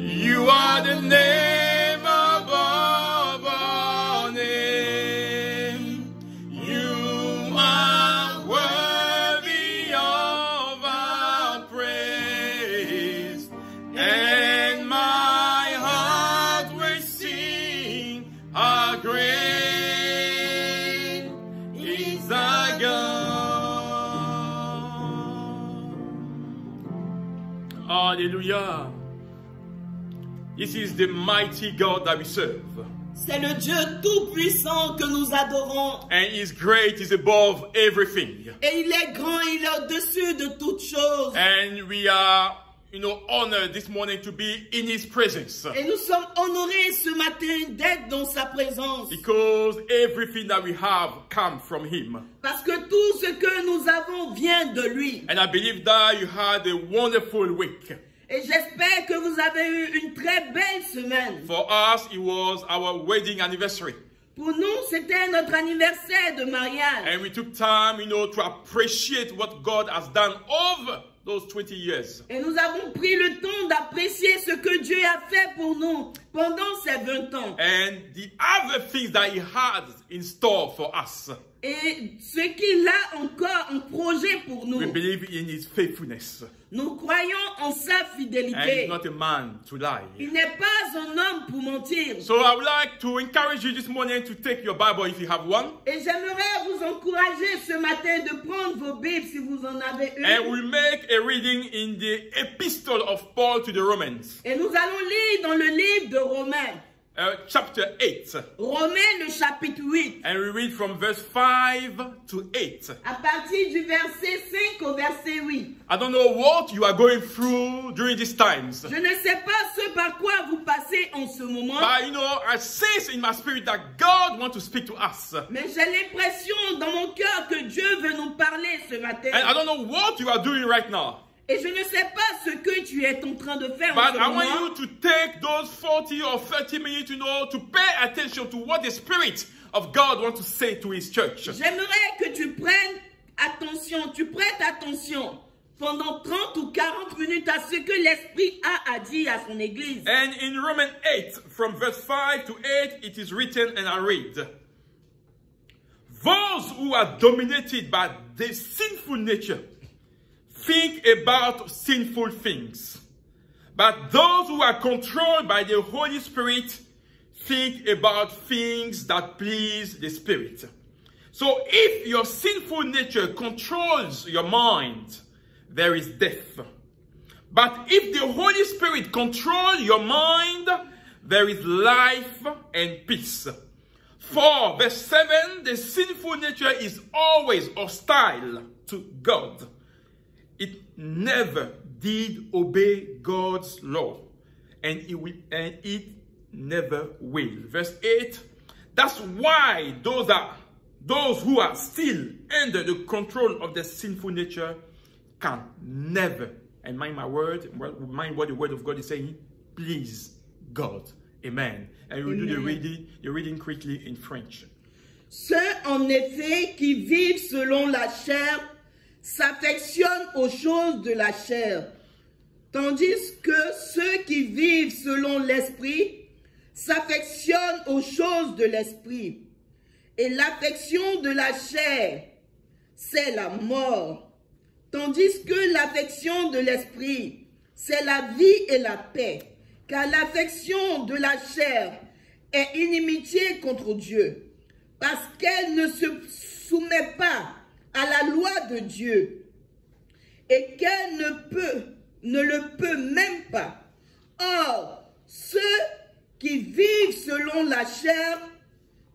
You are the name above all names. You are worthy of our praise. And my heart will sing, how great is our God. Hallelujah. This is the mighty God that we serve. C'est le Dieu tout-puissant que nous adorons. And His great is above everything. Et il est grand, il est au-dessus de toutes choses. And we are, honored this morning to be in His presence. Et nous sommes honorés ce matin d'être dans sa présence. Because everything that we have comes from Him. Parce que tout ce que nous avons vient de lui. And I believe that you had a wonderful week. Et j'espère que vous avez eu une très belle semaine. For us, it was our wedding anniversary. Pour nous, c'était notre anniversaire de mariage. And we took time, to appreciate what God has done over those 20 years. Et nous avons pris le temps d'apprécier ce que Dieu a fait pour nous pendant ces 20 ans. And the other things that He had in store for us. Et ce qu'il a encore en projet pour nous. We believe in His faithfulness. Nous croyons en sa And fidélité. He's not a man to lie. Il n'est pas un homme pour mentir. So I would like to encourage you this morning to take your Bible if you have one. Et j'aimerais vous encourager ce matin de prendre vos Bibles si vous en avez une. And we'll make a reading in the epistle of Paul to the Romans. Et nous allons lire dans le livre de Romains. Chapter 8. Romains le chapitre 8. And we read from verse 5 to 8. À partir du verset 5 au verset 8. I don't know what you are going through during these times. Je ne sais pas ce par quoi vous passez en ce moment. But I sense in my spirit that God wants to speak to us. Mais j'ai l'impression dans mon cœur que Dieu veut nous parler ce matin. And I don't know what you are doing right now. Et je ne sais pas ce que tu es en train de faire en But ce I moment. want you to take those 40 or 30 minutes, to pay attention to what the Spirit of God wants to say to His church. J'aimerais que tu prêtes attention pendant 30 ou 40 minutes à ce que l'Esprit a à dire à son Église. And in Romans 8, from verse 5 to 8, it is written, and I read, those who are dominated by the sinful nature think about sinful things. But those who are controlled by the Holy Spirit think about things that please the Spirit. So if your sinful nature controls your mind, there is death. But if the Holy Spirit controls your mind, there is life and peace. For verse 7, the sinful nature is always hostile to God. It never did obey God's law, and it never will. Verse 8, that's why those who are still under the control of the sinful nature can never, and mind what the word of God is saying, please God. Amen. And we'll do the reading quickly in French. Ceux en effet qui vivent selon la chair s'affectionnent aux choses de la chair, tandis que ceux qui vivent selon l'esprit s'affectionnent aux choses de l'esprit. Et l'affection de la chair, c'est la mort, tandis que l'affection de l'esprit, c'est la vie et la paix. Car l'affection de la chair est inimitié contre Dieu, parce qu'elle ne se soumet pas à la loi de Dieu, et qu'elle ne le peut même pas. Or, ceux qui vivent selon la chair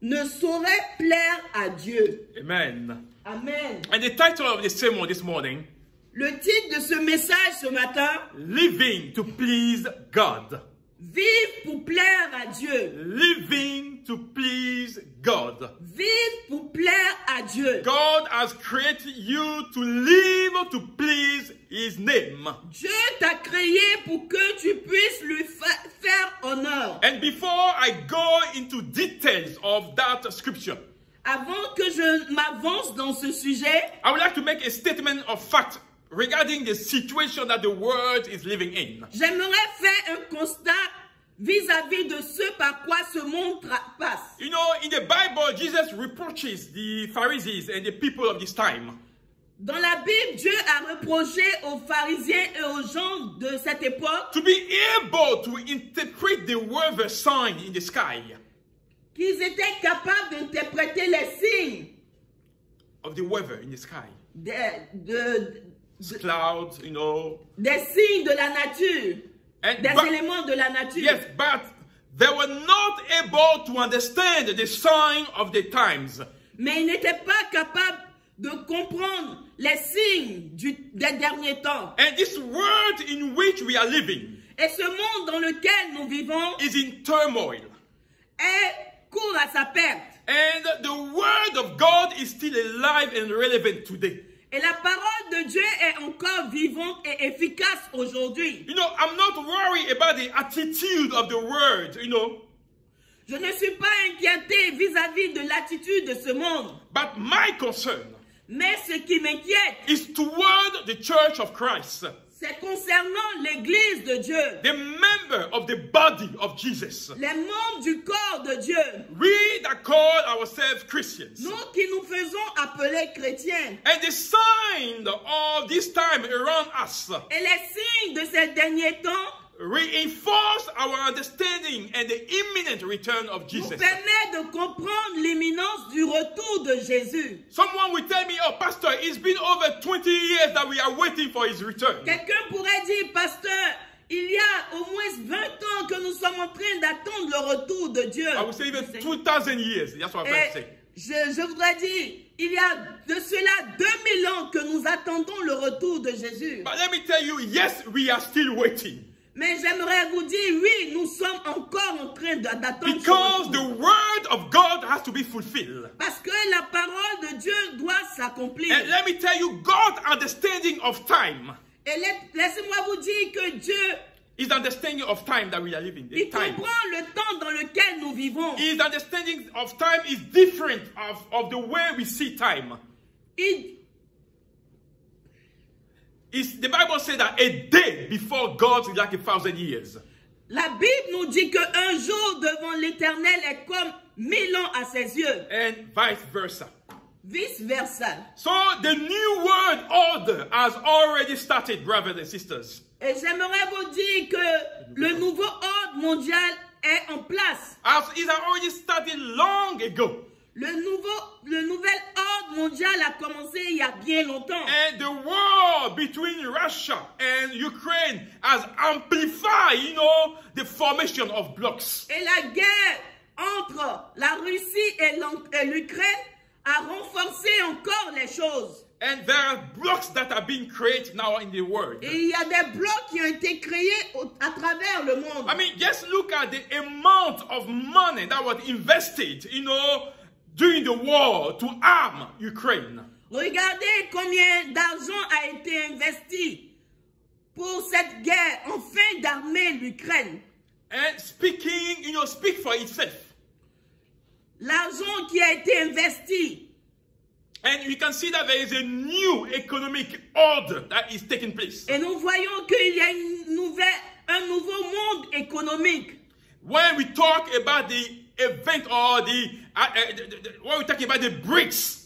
ne sauraient plaire à Dieu. Amen. Amen. And the title of the sermon this morning, le titre de ce message ce matin, Living to Please God. Vivre pour plaire à Dieu. Living to please God. Vivre pour plaire à Dieu. God has created you to live to please His name. Dieu t'a créé pour que tu puisses lui faire honneur. And before I go into details of that scripture, avant que je m'avance dans ce sujet, I would like to make a statement of fact regarding the situation that the world is living in. J'aimerais faire un constat vis-à-vis de ce par quoi ce monde passe. You know, in the Bible, Jesus reproaches the Pharisees and the people of this time. Dans la Bible, Dieu a reproché aux pharisiens et aux gens de cette époque To be able to interpret the weather sign in the sky. qu'ils étaient capables d'interpréter les signes Of the weather in the sky. des Clouds, you know. signes de la nature, And, des but, éléments de la nature. yes, but they were not able to understand the sign of the times. Mais ils n'étaient pas capables de comprendre les signes des derniers temps. And this world in which we are living Et ce monde dans lequel nous vivons is in turmoil. court à sa perte. And the word of God is still alive and relevant today. Et la parole de Dieu est encore vivante et efficace aujourd'hui. You know, I'm not worried about the attitude of the world, you know. Je ne suis pas inquiété vis-à-vis de l'attitude de ce monde. But my concern Mais ce qui m'inquiète, is toward the church of Christ, c'est concernant l'Église de Dieu, the member of the body of Jesus. les membres du corps de Dieu, We that call ourselves Christians. nous qui nous faisons appeler chrétiens. And the sign of this time around us Et les signes de ces derniers temps reinforce our understanding and the imminent return of nous Jesus. permettent de comprendre l'imminence du retour de Jésus. Someone will tell me, oh, Pastor, it's been over 20 years that we are waiting for his return. Quelqu'un pourrait dire, pasteur, il y a au moins 20 ans que nous sommes en train d'attendre le retour de Dieu. I would say even 2,000 years. That's what I'm trying to say. Je voudrais dire, il y a de cela 2000 ans que nous attendons le retour de Jésus. But let me tell you, yes, we are still waiting. Mais j'aimerais vous dire, oui, nous sommes encore en train d'attendre ce Because retour. the word of God has to be fulfilled. Parce que la parole de Dieu doit s'accomplir. And let me tell you, God's understanding of time Et laissez-moi vous dire que Dieu, is the understanding of time that we are living. The il time. comprend le temps dans lequel nous vivons. His understanding of time is different of the way we see time. The Bible says that a day before God is like 1,000 years. La Bible nous dit qu'un jour devant l'Éternel est comme 1000 ans à ses yeux. And vice versa. Vice versa. So the new world order has already started, brothers and sisters. Et j'aimerais vous dire que le nouveau ordre mondial est en place. As it has already started long ago. Le nouvel ordre mondial a commencé il y a bien longtemps. And the war between Russia and Ukraine has amplified, you know, the formation of blocks. Et la guerre entre la Russie et l'Ukraine a renforcé encore les choses. And there are blocks that are being created now in the world. Et il y a des blocs qui ont été créés à travers le monde. I mean, just look at the amount of money that was invested, you know, during the war to arm Ukraine. Regardez combien d'argent a été investi pour cette guerre afin d'armer l'Ukraine. And speaking, you know, speak for itself. L'argent qui a été investi. And you can see that there is a new economic order that is taking place. Et nous voyons qu'il y a un nouveau monde économique. When we talk about the event or when we talk about the BRICS,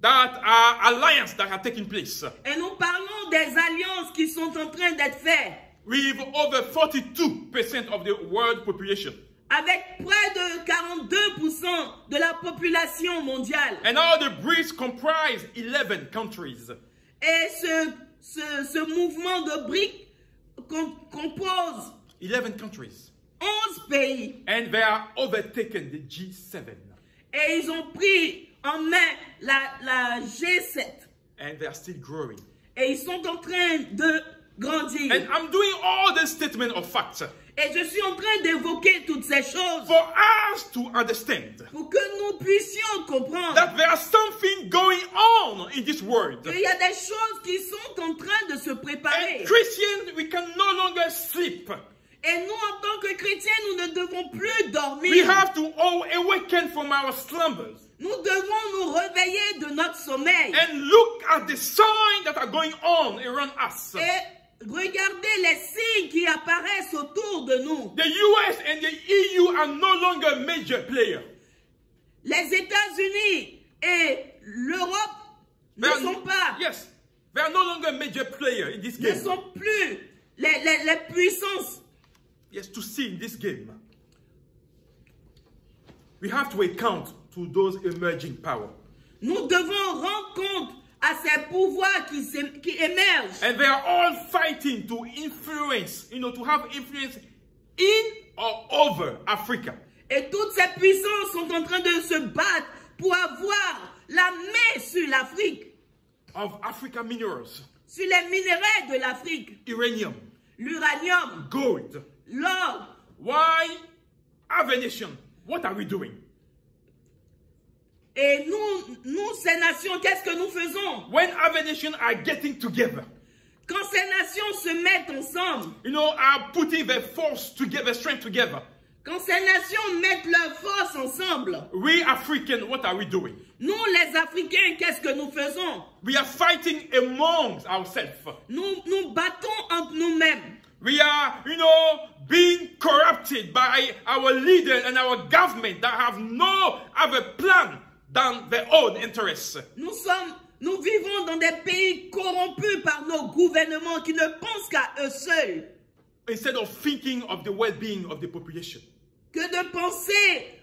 that are alliance that are taking place. Et nous parlons des alliances qui sont en train d'être faites. With over 42% of the world population. Avec près de 42% de la population mondiale. And now the BRICS comprise 11 countries. Et ce mouvement de BRICS compose 11 countries. 11 pays. And they are overtaken the G7. Et ils ont pris en main la G7. And they are still growing. Et ils sont en train de grandir. And I'm doing all this statement of facts. Et je suis en train d'évoquer toutes ces choses for us to understand pour que nous puissions comprendre that there is something going on in this world. qu'il y a des choses qui sont en train de se préparer. And Christians, we can no longer sleep. Et nous, en tant que chrétiens, nous ne devons plus dormir. We have to all awaken from our slumbers. Nous devons nous réveiller de notre sommeil. And look at the signs that are going on around us. Et regardez les signes qui apparaissent autour de nous. The US and the EU are no longer major players. Les États-Unis et l'Europe ne sont pas. Yes, they are no longer major players in this Ne game. sont plus les puissances. Yes, to see in this game. We have to account to those emerging powers. Nous devons rendre compte à ces pouvoirs qui émergent. And they are all fighting to influence, to have influence in or over Africa. Et toutes ces puissances sont en train de se battre pour avoir la main sur l'Afrique. Of African minerals. Sur les minéraux de l'Afrique. Uranium. L'uranium. Gold. L'or. Why? Our nation. What are we doing? Et nous, ces nations, qu'est-ce que nous faisons? When other nations are getting together, quand ces nations se mettent ensemble, are putting their force together, strength together, quand ces nations mettent leurs forces ensemble, we Africans, what are we doing? Nous, les Africains, qu'est-ce que nous faisons? We are fighting amongst ourselves. Nous battons entre nous-mêmes. We are, being corrupted by our leaders and our government that have no other plan than their own interests. Nous vivons dans des pays corrompus par nos gouvernements qui ne pensent qu'à eux seuls. Instead of thinking of the well-being of the population. Que de penser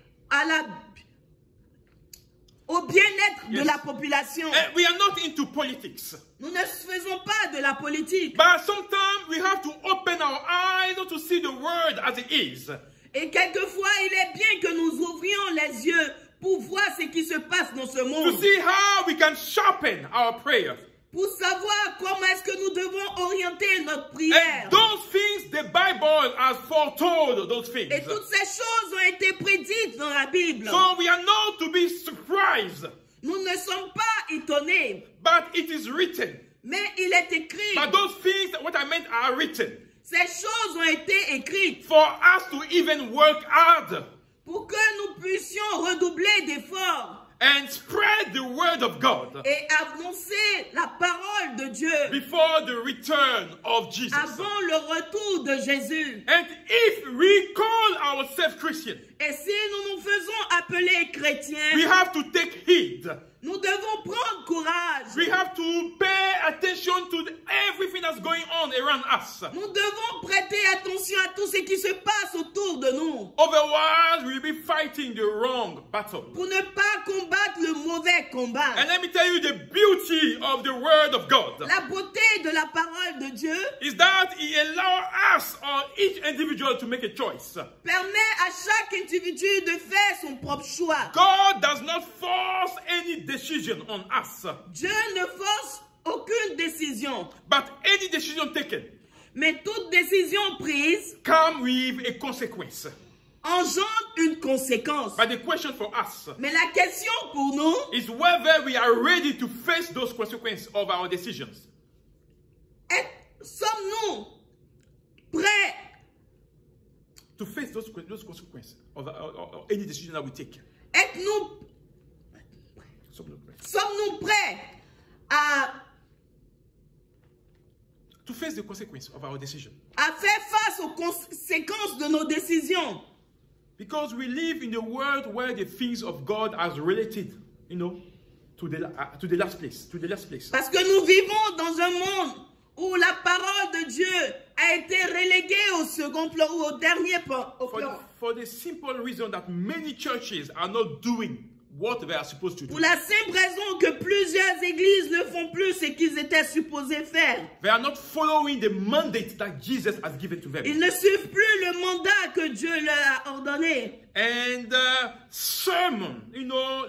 au bien-être de la population. We are not into politics. Nous ne faisons pas de la politique. But sometimes we have to open our eyes to see the world as it is. Et quelquefois, il est bien que nous ouvrions les yeux pour voir ce qui se passe dans ce monde. To see how we can sharpen our prayers. Pour savoir comment est-ce que nous devons orienter notre prière. And those things, the Bible has foretold those things. Et toutes ces choses ont été prédites dans la Bible. So we are not to be surprised. Nous ne sommes pas étonnés. But it is written. Mais il est écrit. But those things, what I meant, are written. Ces choses ont été écrites. For us to even work hard. Pour que nous puissions redoubler d'efforts. And spread the word of God. Et annoncer la parole de Dieu. Before the return of Jesus. Avant le retour de Jésus. And if we call ourselves Christians. Et si nous nous faisons appeler chrétiens. We have to take heed. Nous devons prendre courage. We have to pay attention to everything that's going on around us. Nous devons prêter attention à tout ce qui se passe autour de nous. Otherwise, we'll be fighting the wrong battle. Pour ne pas combattre le mauvais combat. And let me tell you the beauty of the word of God. La beauté de la parole de Dieu is that He allows us or each individual to make a choice. Permet à chaque individu de faire son propre choix. God does not force any decision on us. Dieu ne force aucune décision. But any decision taken. Mais toute décision prise come with a consequence. Engendre une conséquence. But the question for us Mais la question pour nous is whether we are ready to face those consequences of our decisions. Sommes-nous prêts to face those consequences of any decision that we take? Sommes-nous prêts à to face the consequences of our decision? À faire face aux conséquences de nos décisions. Because we live in a world where the things of God are related, to the last place. Parce que nous vivons dans un monde où la parole de Dieu a été reléguée au second plan ou au dernier plan. For the simple reason that many churches are not doing what they are supposed to do. Pour la simple raison que plusieurs églises ne font plus ce qu'ils étaient supposés faire. They are not following the mandate that Jesus has given to them. Ils ne suivent plus le mandat que Dieu leur a ordonné. And sermon,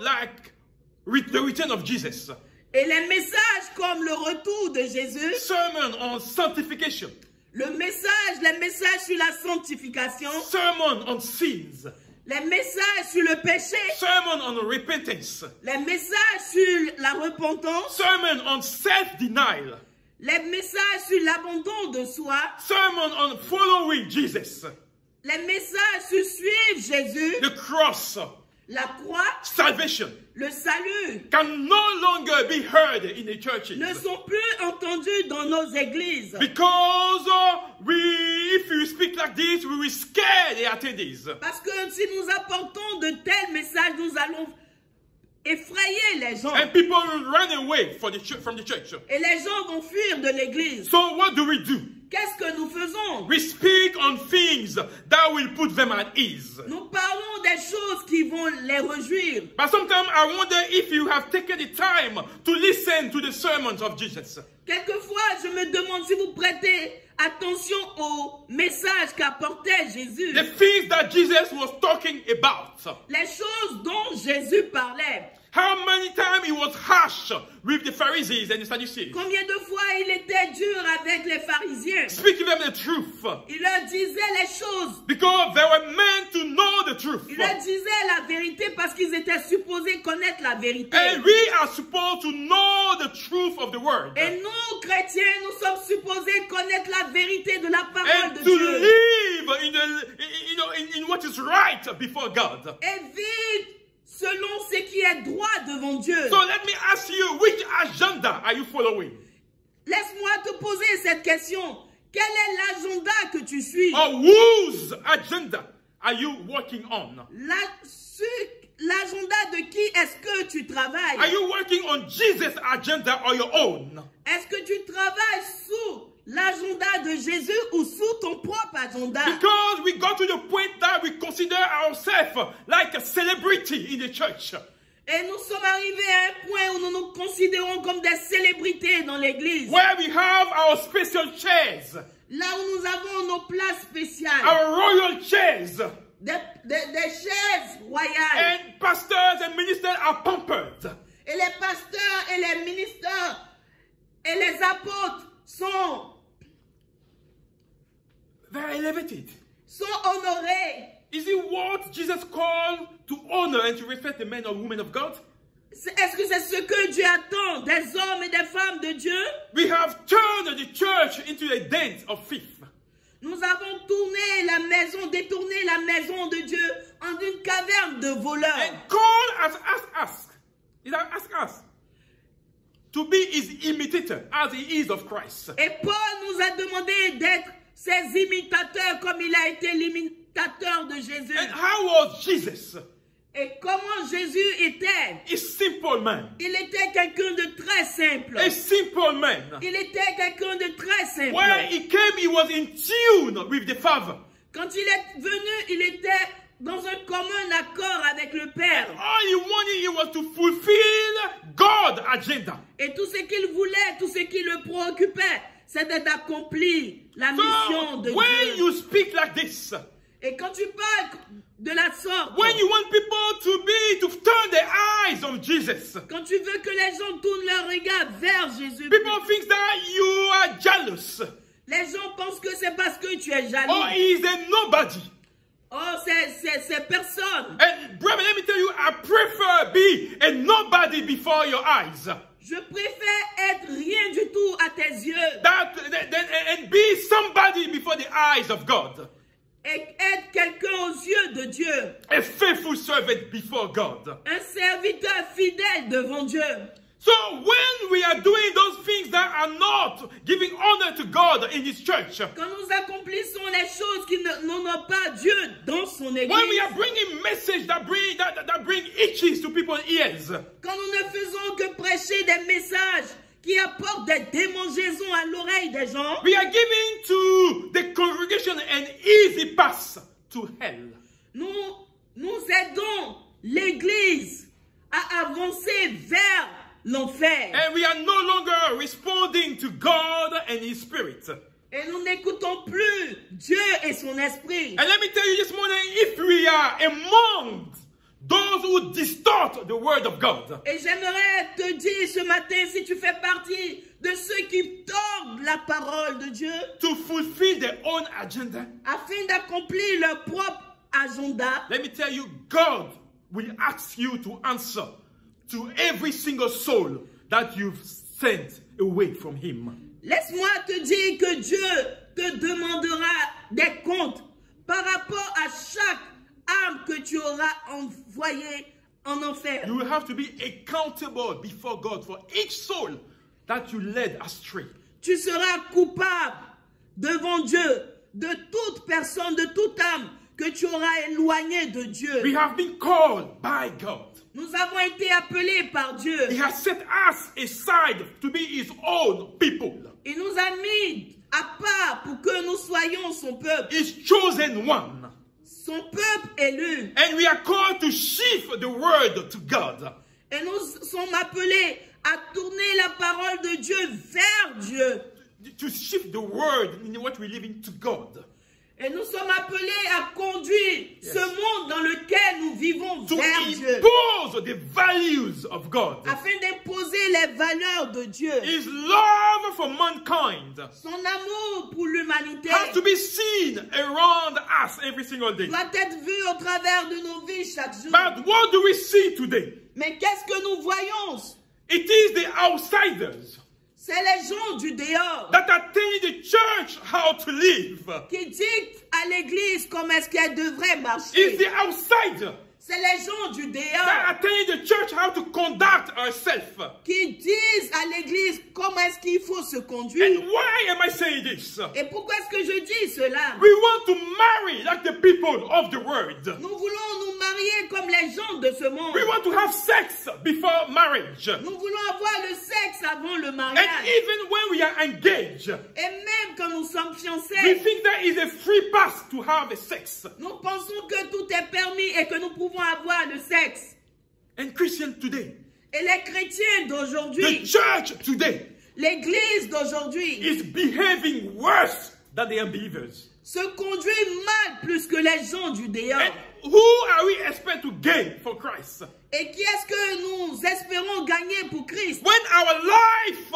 like the return of Jesus. Et les messages comme le retour de Jésus. Sermon on sanctification. Les messages sur la sanctification. Sermon on sins. Les messages sur le péché. Sermon on repentance. Les messages sur la repentance. Sermon on self-denial. Les messages sur l'abandon de soi. Sermon on following Jesus. Les messages sur suivre Jésus. The cross. La croix, salvation, le salut, can no longer be heard in the churches. ne sont plus entendus dans nos églises. Because if you speak like this, we will scare the attendees. Parce que si nous apportons de tels messages, nous allons effrayer les gens. And people will run away from the church. Et les gens vont fuir de l'église. So what do we do? Qu'est-ce que nous faisons? We speak on things that will put them at ease. Nous parlons des choses qui vont les réjouir. But sometimes I wonder if you have taken the time to listen to the sermons of Jesus. Quelquefois, je me demande si vous prêtez attention aux messages qu'apportait Jésus. The things that Jesus was talking about. Les choses dont Jésus parlait. How many times he was harsh with the Pharisees and the Sadducees. Combien de fois il était dur avec les pharisiens. Speaking them the truth. Il leur disait les choses. Because they were meant to know the truth. Il leur disait la vérité parce qu'ils étaient supposés connaître la vérité. And we are supposed to know the truth of the word. Et nous, chrétiens, nous sommes supposés connaître la vérité de la parole And de to Dieu. live in what is right before God. Et vivre selon ce qui est droit devant Dieu. So let me ask you, which agenda are you following? Laisse-moi te poser cette question. Quel est l'agenda que tu suis? Or whose agenda are you working on? L'agenda de qui est-ce que tu travailles? Are you working on Jesus' agenda or your own? Est-ce que tu travailles sous l'agenda de Jésus ou sous ton propre agenda? Because we got to the point that we consider ourselves like a celebrity in the church. Et nous sommes arrivés à un point où nous nous considérons comme des célébrités dans l'église. Where we have our special chairs. Là où nous avons nos places spéciales. Our royal chairs. Des chaises royales. And pastors and ministers are pampered. Et les pasteurs et les ministres et les apôtres sont They're elevated. Sont honorés. Is it what Jesus called to honor and to respect the men or women of God? Est-ce que c'est ce que Dieu attend des hommes et des femmes de Dieu? We have turned the church into a den of thieves. Nous avons détourné la maison de Dieu en une caverne de voleurs. And God has asked us to be his imitator as he is of Christ. Et Paul nous a demandé d'être ses imitateurs comme il a été l'imitateur de Jésus. And how was Jesus? Et comment Jésus était? A simple man. Il était quelqu'un de très simple. A simple man. Il était quelqu'un de très simple. When he came, he was in tune with the Father. Quand il est venu, il était dans un commun accord avec le Père. And all he wanted, he was to fulfill God's agenda. Et tout ce qu'il voulait, tout ce qui le préoccupait, c'était d'accomplir la mission de when Dieu. you speak like this, Et quand tu parles de la sorte, when you want people to turn their eyes on Jesus, quand tu veux que les gens tournent leur regard vers Jésus, people think that you are jealous. les gens pensent que c'est parce que tu es jaloux. Or he is a nobody. Oh, c'est personne. And brother, let me tell you, I prefer be a nobody before your eyes. Je préfère être rien du tout à tes yeux. And be somebody before the eyes of God. Et être quelqu'un aux yeux de Dieu. A faithful servant before God. Un serviteur fidèle devant Dieu. So when we are doing those things that are not giving honor to God in His church, quand nous accomplissons les choses qui n'honorent pas Dieu dans son église, when we are bringing messages that bring itches to people's ears, quand nous ne faisons que prêcher des messages qui apportent des démangeaisons à l'oreille des gens, we are giving to the congregation an easy pass to hell. Nous aidons l'église à avancer vers l'enfer. And we are no longer responding to God and His Spirit. Et nous n'écoutons plus Dieu et son esprit. And let me tell you this morning, if we are among those who distort the word of God, et j'aimerais te dire ce matin, si tu fais partie de ceux qui tordent la parole de Dieu, to fulfill their own agenda, afin d'accomplir leur propre agenda, let me tell you, God will ask you to answer to every single soul that you've sent away from Him. Laisse-moi te dire que Dieu te demandera des comptes par rapport à chaque âme que tu sera envoyé en enfer. You will have to be accountable before God for each soul that you led astray. Tu seras coupable devant Dieu de toute personne, de toute âme que tu auras éloignée de Dieu. We have been called by God. Nous avons été appelés par Dieu. He has set us aside to be His own people. Il nous a mis à part pour que nous soyons son peuple. His chosen one. Son peuple élu. And we are called to shift the word to God. Et nous sommes appelés à tourner la parole de Dieu vers Dieu. To shift the word in what we live in to God. Et nous sommes appelés à conduire ce monde dans lequel nous vivons To vers Dieu. impose the values of God. Afin d'imposer les valeurs de Dieu. His love for mankind Son amour pour l'humanité has to be seen around us every single day. doit être vu au travers de nos vies chaque jour. But what do we see today? Mais qu'est-ce que nous voyons? It is the outsiders C'est les gens du dehors that are telling the church how to live. qui dictent à l'église comment est-ce qu'elle devrait It's marcher. the outsider C'est les gens du that dehors are telling the church how to conduct herself. qui disent à l'église comment est-ce qu'il faut se And conduire. why am I saying this? Et pourquoi est-ce que je dis cela? We want to marry like the people of the world. Nous voulons nous marier comme les gens de ce monde. We want to have sex before marriage. Nous voulons avoir le sexe avant le And mariage. even when we are engaged, Et même quand nous sommes we fiancés, think there is a free pass to have a sex. nous pensons que tout est permis et que nous pouvons avoir le sexe. And Christians today, Et les chrétiens the d'aujourd'hui, church today, l'église d'aujourd'hui, is behaving worse than the unbelievers. se conduit mal plus que les gens du dehors. And who are we expect to gain for Christ? Et qui est-ce que nous espérons gagner pour Christ? When our life,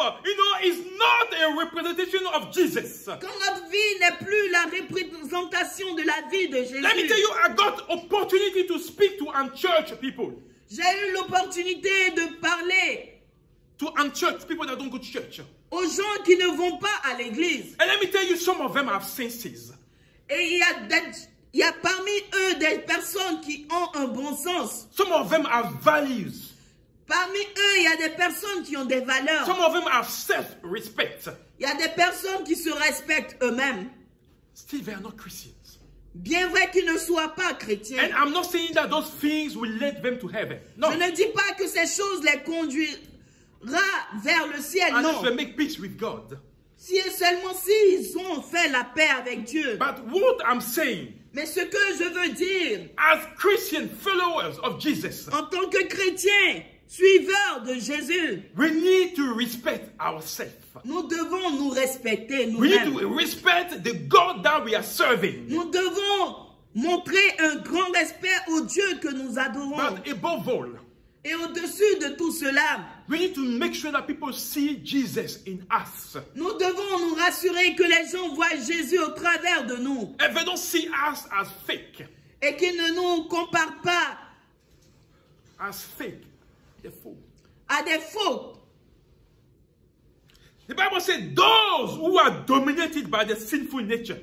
is not a representation of Jesus. Quand notre vie n'est plus la représentation de la vie de Let me tell Jésus. you, I got opportunity to speak to unchurched people. J'ai eu l'opportunité de parler To unchurched people that don't go to church. aux gens qui ne vont pas à l'église. And let me tell you, some of them have senses. Et il y a parmi eux des personnes qui ont un bon sens. Some of them have values. Parmi eux, il y a des personnes qui ont des valeurs. Some of them have self-respect. Il y a des personnes qui se respectent eux-mêmes. Still, they are not Christians. Bien vrai qu'ils ne soient pas chrétiens. And I'm not saying that those things will lead them to heaven. No. Je ne dis pas que ces choses les conduira vers le ciel, Unless they non. make peace with God. Si et seulement s'ils ont fait la paix avec Dieu. But what I'm saying, Mais ce que je veux dire, as Christian followers of Jesus, en tant que chrétiens, suiveurs de Jésus, we need to respect ourselves. nous devons nous respecter We need nous-mêmes. to respect the God that we are serving. Nous devons montrer un grand respect au Dieu que nous adorons. But above all, Et au-dessus de tout cela, we need to make sure that people see Jesus in us. nous devons nous rassurer que les gens voient Jésus au travers de nous And they don't see us as fake. et qu'ils ne nous comparent pas As fake. Therefore, à des faux. the Bible said those who are dominated by the sinful nature,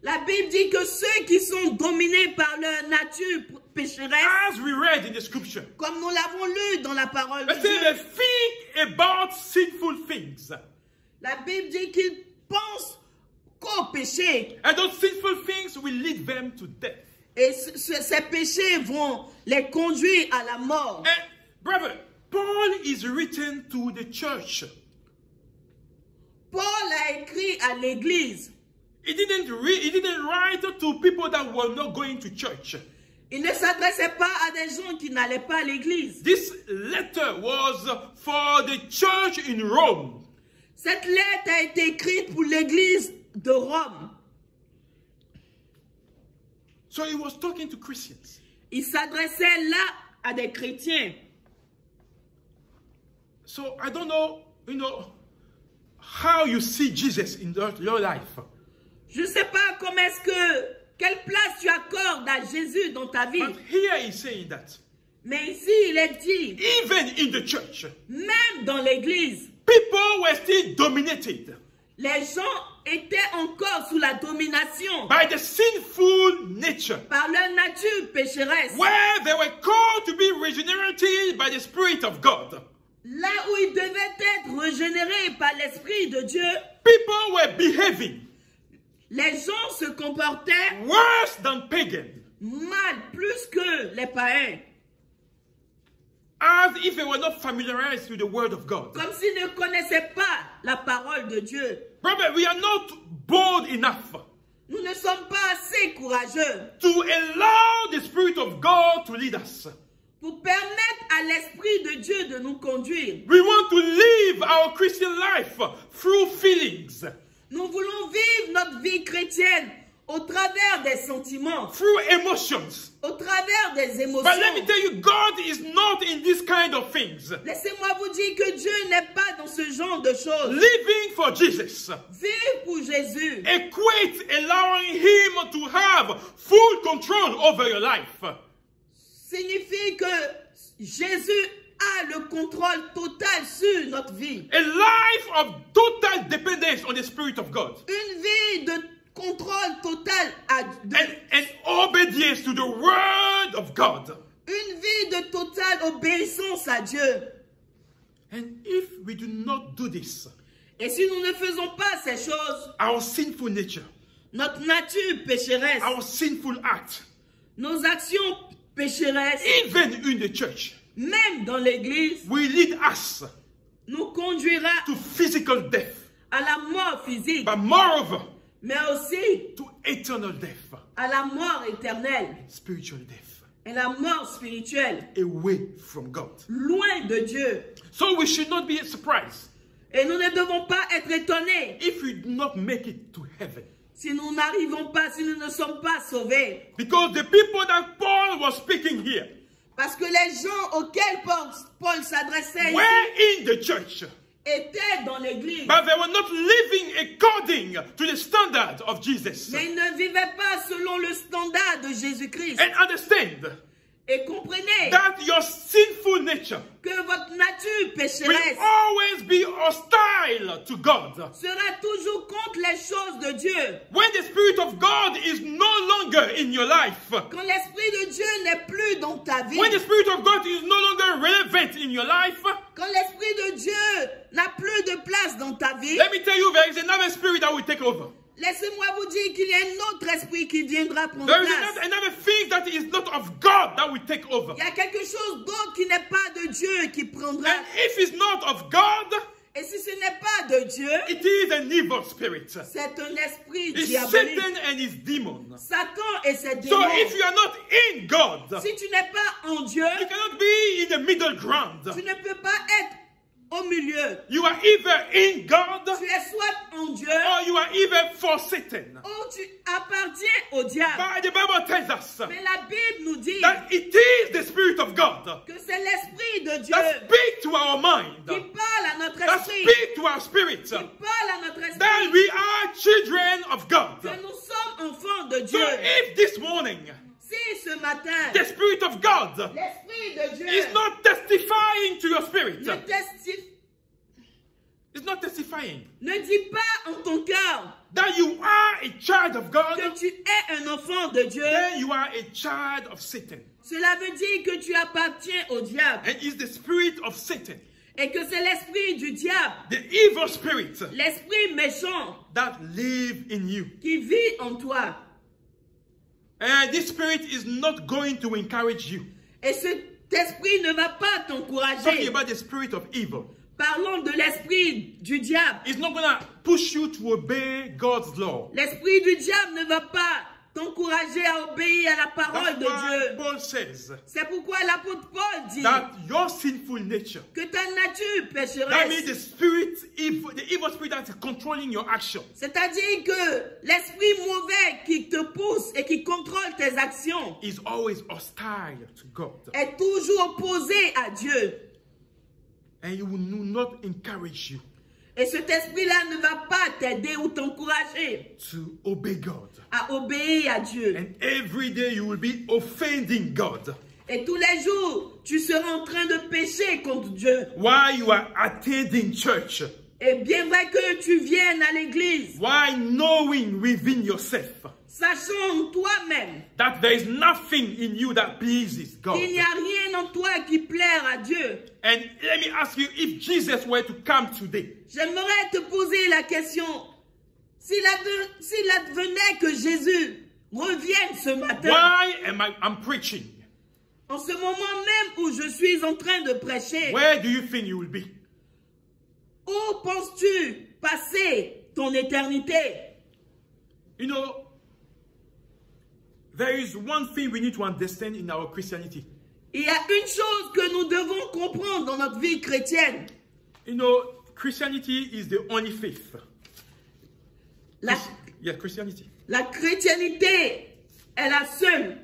La Bible dit que ceux qui sont dominés par leur nature pécheresse, as we read in the scripture, comme nous l'avons lu dans la parole de they say Dieu, they think about sinful things. la Bible dit qu'ils pensent qu'au péché. And those sinful things will lead them to death. Et ces péchés vont les conduire à la mort. And brother, Paul is written to the church. Paul a écrit à l'église. He didn't write to people that were not going to church. Il ne s'adressait pas à des gens qui n'allaient pas à l'église. This letter was for the church in Rome. Cette lettre a été écrite pour l'église de Rome. So he was talking to Christians. Il s'adressait là à des chrétiens. So I don't know, how you see Jesus in your life. Je ne sais pas comment est-ce que, quelle place tu accordes à Jésus dans ta vie. But here he's saying that Mais ici, il est dit, even in the church, même dans l'église, people were still dominated. les gens étaient encore sous la domination by the sinful nature, par leur nature pécheresse. where they were called to be regenerated by the Spirit of God. Là où ils devaient être régénérés par l'Esprit de Dieu, People were behaving les gens se comportaient worse than pagan, mal, plus que les païens, as if they were not familiarized with the Word of God. comme s'ils ne connaissaient pas la parole de Dieu. Brother, we are not bold enough Nous ne sommes pas assez courageux to allow the Spirit of God to lead us. pour permettre à l'Esprit de Dieu de nous conduire. We want to live our Christian life through feelings, Nous voulons vivre notre vie chrétienne au travers des sentiments, through emotions. au travers des But let me émotions. tell you, God is not in this kind of things. Laissez-moi vous dire que Dieu n'est pas dans ce genre de choses. Living for Jesus Vivre pour Jésus equates allowing Him to have full control over your life. signifie que Jésus a le contrôle total sur notre vie. A life of total dependence on the Spirit of God. Une vie de contrôle total And obedience to the Word of God. une vie de totale obéissance à Dieu. And if we do not do this, Et si nous ne faisons pas ces choses, our sinful nature, notre nature pécheresse, our sinful act, nos actions pécheresses, even in the church, même dans l'église, will lead us nous conduira to physical death, à la mort physique, but moreover, mais aussi to eternal death, à la mort éternelle spiritual death, et la mort spirituelle, away from God. loin de Dieu. So we should not be surprised Et nous ne devons pas être étonnés if we do not make it to heaven. si nous n'arrivons pas, si nous ne sommes pas sauvés. Because the people that Paul was speaking here Parce que les gens auxquels Paul s'adressait were ici in the church, étaient dans l'église. but they were not living according to the standard of Jesus. Mais ils ne vivaient pas selon le standard de Jésus-Christ. And understand Et comprenez that your sinful nature que votre nature will pécheresse always be hostile to God. sera toujours contre les choses de Dieu. When the Spirit of God is no longer in your life, Quand l'Esprit de Dieu n'est plus dans ta vie, when the Spirit of God is no longer relevant in your life, quand l'Esprit de Dieu n'a plus de place dans ta vie, let me tell you, there is another spirit that will take over. laissez-moi vous dire qu'il y a un autre esprit qui viendra prendre There is place. another thing that is not of God that will take over. Il y a quelque chose d'autre qui n'est pas de Dieu qui prendra. And if it's not of God, Et si ce n'est pas de Dieu, it is an evil spirit. c'est un esprit It's diabolique. Satan and his demon. Satan et ses So démons. if you are not in God, Si tu n'es pas en Dieu, you cannot be in the middle ground. tu ne peux pas être au milieu. You are either in God Tu es soit en Dieu or you are either for Satan. ou tu appartiens au diable. But the Bible tells us Mais la Bible nous dit that it is the Spirit of God que c'est l'Esprit de Dieu that speaks to our mind, qui parle à notre that esprit, speaks to our spirit, qui parle à notre that esprit, we are children of God. que nous sommes enfants de So Dieu. if this morning Si ce matin, the Spirit of God l'Esprit de Dieu is not testifying to your spirit, it's not testifying ne dit pas en ton cœur that you are a child of God, que tu es un enfant de Dieu, then you are a child of Satan. cela veut dire que tu appartiens au diable And it's the spirit of Satan, et que c'est l'esprit du diable, the evil spirit l'esprit méchant that live in you. qui vit en toi. And this spirit is not going to encourage you. Et cet esprit ne va pas Talking t'encourager. about the spirit of evil. Parlons de l'esprit du diable. It's not going to push you to obey God's law. L'esprit du diable ne va pas t'encourager à obéir à la parole That's de why Dieu. Paul says C'est pourquoi l'apôtre Paul dit that your sinful nature, que ta nature that means pécheresse, the spirit, the evil spirit that is controlling your action, c'est-à-dire que l'esprit mauvais qui te pousse et qui contrôle tes actions, is always hostile to God. est toujours opposé à Dieu. And he will not encourage you Et cet esprit-là ne va pas t'aider ou t'encourager to obey God. à obéir à Dieu. And every day you will be offending God Et tous les jours, tu seras en train de pécher contre Dieu. while you are attending church. Et bien vrai que tu viennes à l'église, Why knowing within yourself sachant toi-même that there is nothing in you that pleases God. qu'il n'y a rien en toi qui plaire à Dieu. And let me ask you, if Jesus were to come today, J'aimerais te poser la question, s'il advenait que Jésus revienne ce matin, why am I'm preaching? en ce moment même où je suis en train de prêcher, Where do you think you will be? où penses-tu passer ton éternité? You know, there is one thing we need to understand in our Christianity. Il y a une chose que nous devons comprendre dans notre vie chrétienne. You know, Christianity is the only faith. La, Christianity. la chrétienté est la seule.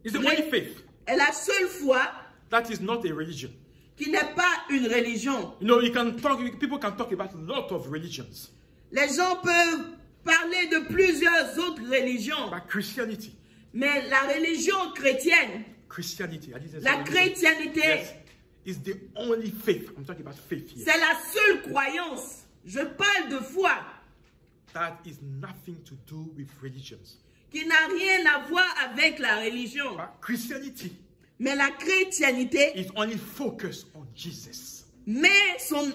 It's the only faith Est la seule foi that is not a religion. qui n'est pas une religion. You know, people can talk about a lot of religions. Les gens peuvent parler de plusieurs autres religions, But Christianity, mais la religion chrétienne, Christianity, I didn't say la religion. chrétienté, Yes, is the only faith. I'm talking about faith here. c'est la seule croyance. Je parle de foi That is nothing to do with religions. qui n'a rien à voir avec la religion. But Christianity Mais la chrétienté is only focused on Jesus. met son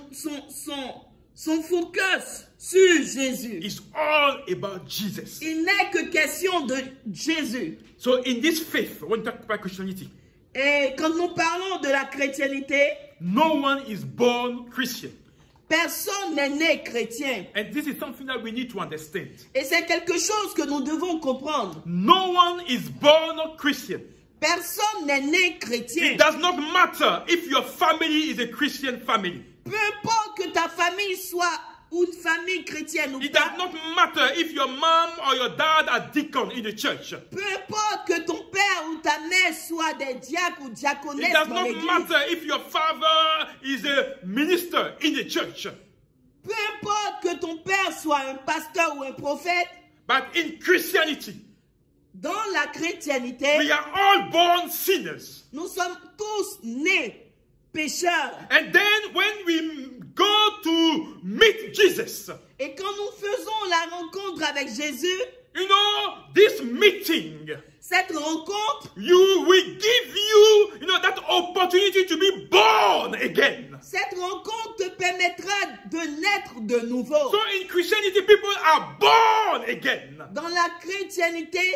focus sur Jésus. It's all about Jesus. Il n'est que question de Jésus. So in this faith, when we talk about Christianity, Et quand nous parlons de la chrétienté, no one is born Christian. personne n'est né chrétien. And this is something that we need to understand. Et c'est quelque chose que nous devons comprendre. No one is born Christian. Personne n'est né chrétien. It does not matter if your family is a Christian family. Peu importe que ta famille soit une famille chrétienne ou It pas. does not matter if your mom or your dad are deacon in the church. Peu importe que ton père ou ta mère soit des diacres ou It diaconesses does dans not l'église. matter if your father is a minister in the church. Peu importe que ton père soit un pasteur ou un prophète. But in Christianity, Dans la chrétienté, we are all born sinners. nous sommes tous nés pécheurs. And then when we go to meet Jesus, Et quand nous faisons la rencontre avec Jésus, you know, this meeting, cette rencontre, you will give you, you know, that opportunity to be born again. cette rencontre te permettra de naître de nouveau. So in Christianity, people are born again. Dans la chrétienté,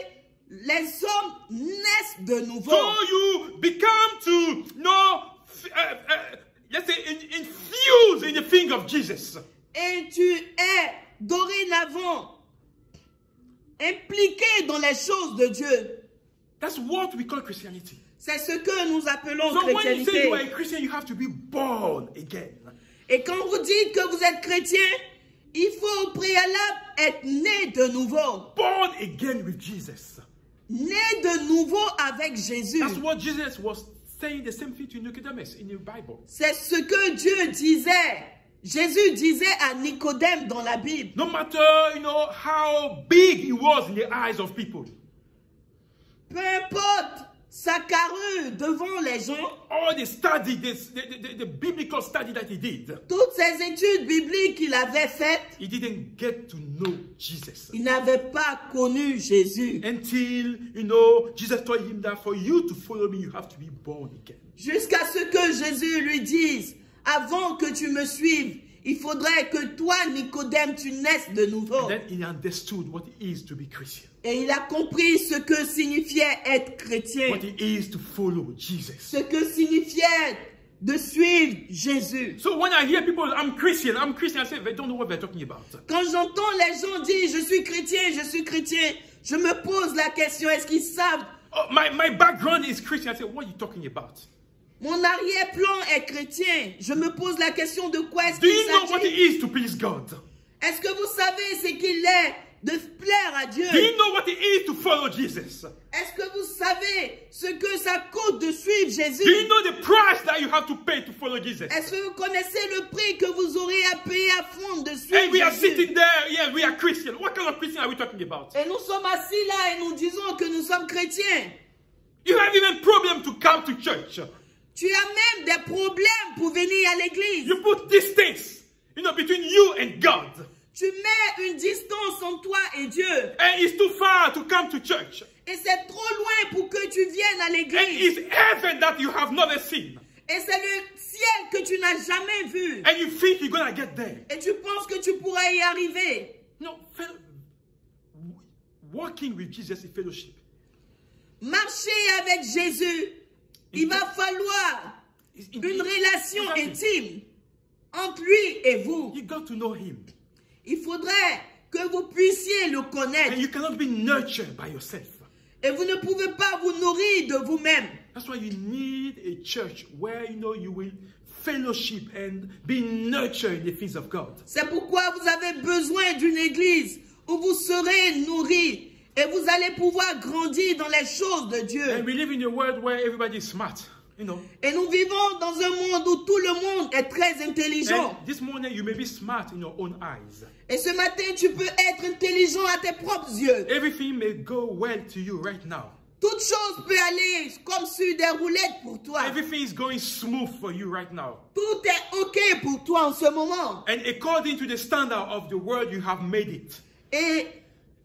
les hommes naissent de nouveau. So you become to, you know, let's say, infused in the thing of Jesus. Et tu es dorénavant impliqué dans les choses de Dieu. That's what we call Christianity. C'est ce que nous appelons So when you say you are a chrétienté. Christian, you have to be born again. Et quand vous dites que vous êtes chrétien, il faut au préalable être né de nouveau. Born again with Jesus. Né de nouveau avec Jésus. That's what Jesus was saying, the same thing to Nicodemus in the Bible. C'est ce que Dieu disait. Jésus disait à Nicodème dans la Bible. No matter, you know, how big he was in the eyes of people. Peu importe sa carrure devant les gens, All the study, the biblical study that he did, toutes ces études bibliques qu'il avait faites, he didn't get to know Jesus. il n'avait pas connu Jésus. Until, you know, Jesus told him that for you to follow me, you have to be born again. Jusqu'à ce que Jésus lui dise, avant que tu me suives, il faudrait que toi, Nicodème, tu naisses de nouveau. Then he understood what it is to be Christian. Et il a compris ce que signifiait être chrétien, What it is to follow Jesus. ce que signifiait de suivre Jésus. So when I hear people, I'm Christian, I say, they don't know what they're talking about. Quand j'entends les gens dire, je suis chrétien, je me pose la question, est-ce qu'ils savent? Oh, my background is Christian. I say, what are you talking about? Mon arrière-plan est chrétien. Je me pose la question de quoi est-ce Do qu'il you know what it s'agit? is to please God? Est-ce que vous savez ce qu'il est de plaire à Dieu? Do you know what it is to follow Jesus? Est-ce que vous savez ce que ça coûte de suivre Jésus? Do you know the price that you have to pay to follow Jesus? Est-ce que vous connaissez le prix que vous aurez à payer à fond de suivre And we are Jésus? sitting there, yeah, we are Christian. What kind of Christian are we talking about? Et nous sommes assis là et nous disons que nous sommes chrétiens. You have even problem to come to church. Tu as même des problèmes pour venir à l'église. You put distance, you know, between you and God. Tu mets une distance entre toi et Dieu. And it's too far to come to church. Et c'est trop loin pour que tu viennes à And l'église. it's heaven that you have never seen. Et c'est le ciel que tu n'as jamais vu. And you think you're going to get there. Et tu penses que tu pourras y arriver. No, walking with Jesus is fellowship. Marcher avec Jésus, il va falloir une relation intime entre lui et vous. You got to know him. Il faudrait que vous puissiez le And connaître. you cannot be nurtured by yourself. Et vous ne pouvez pas vous nourrir de vous-même. That's why you need a church where you know you will fellowship and be nurtured in the things of God. C'est pourquoi vous avez besoin d'une église où vous serez nourris et vous allez pouvoir grandir dans les choses de Dieu. And we live in a world where everybody is smart, you know. Et nous vivons dans un monde où tout le monde est très intelligent. And this morning you may be smart in your own eyes. Et ce matin, tu peux être intelligent à tes propres yeux. Everything may go well to you right now. Toute chose peut aller comme sur des roulettes pour toi. Everything is going smooth for you right now. Tout est OK pour toi en ce moment. And according to the standard of the world, you have made it. Et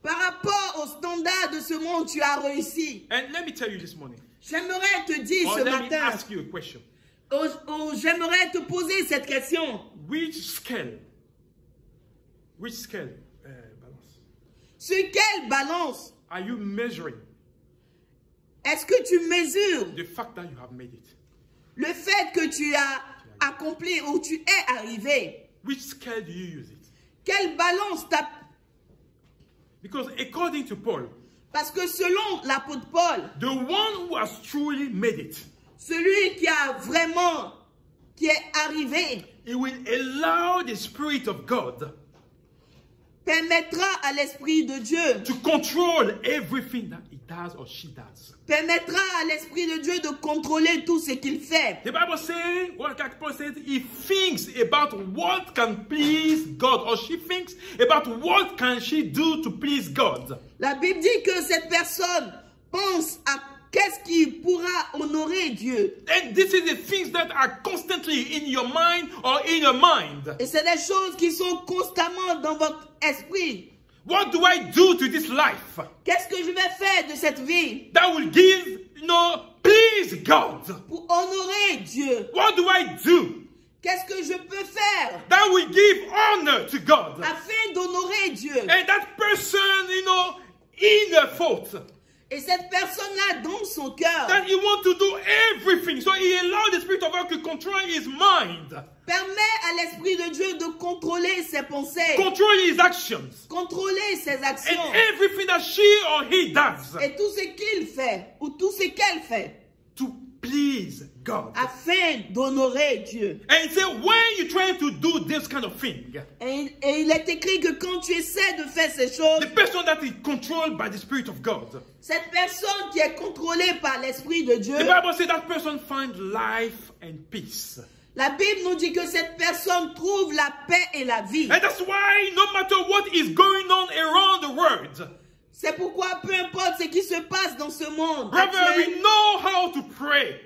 par rapport au standard de ce monde, tu as réussi. And let me tell you this morning, J'aimerais te dire or ce let me matin, ask you a question. j'aimerais te poser cette question. Which scale balance, Sur quelle balance are you measuring est-ce que tu mesures the fact that you have made it? le fait que tu as accompli ou tu es arrivé? Which scale do you use it? Quelle balance t'as... Because according to Paul, Parce que selon l'apôtre Paul, the one who has truly made it, celui qui est arrivé, he will allow the Spirit of God permettra à l'Esprit de Dieu, to control everything that he does or she does. permettra à l'Esprit de Dieu de contrôler tout ce qu'il fait. The Bible says, what Paul says, he thinks about what can please God, or she thinks about what can she do to please God. La Bible dit que cette personne pense à qu'est-ce qui pourra honorer Dieu. And this is the things that are constantly in your mind or in your mind. Et c'est des choses qui sont constamment dans votre esprit. What do I do to this life Qu'est-ce que je vais faire de cette vie that will give, please God? pour honorer Dieu? What do I do Qu'est-ce que je peux faire that will give honor to God? afin d'honorer Dieu? And that person, in a thought, Et cette personne-là, dans son cœur, that he wants to do everything. So he allowed the Spirit of God to control his mind, permet à l'Esprit de Dieu de contrôler ses pensées, control his actions, contrôler ses and actions everything that she or he does et tout ce qu'il fait ou tout ce qu'elle fait to please God. afin d'honorer Dieu. And so when you try to do this kind of thing, Et il est écrit que quand tu essaies de faire ces choses, the person that is controlled by the Spirit of God, cette personne qui est contrôlée par l'Esprit de Dieu, the Bible says that person finds life and peace. la Bible nous dit que cette personne trouve la paix et la vie. And that's why no matter what is going on around the world, C'est pourquoi peu importe ce qui se passe dans ce monde brother, actuel, we know how to pray.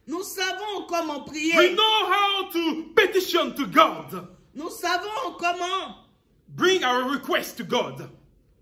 nous savons comment We prier. know how to petition to God. Nous savons comment Bring our request to God.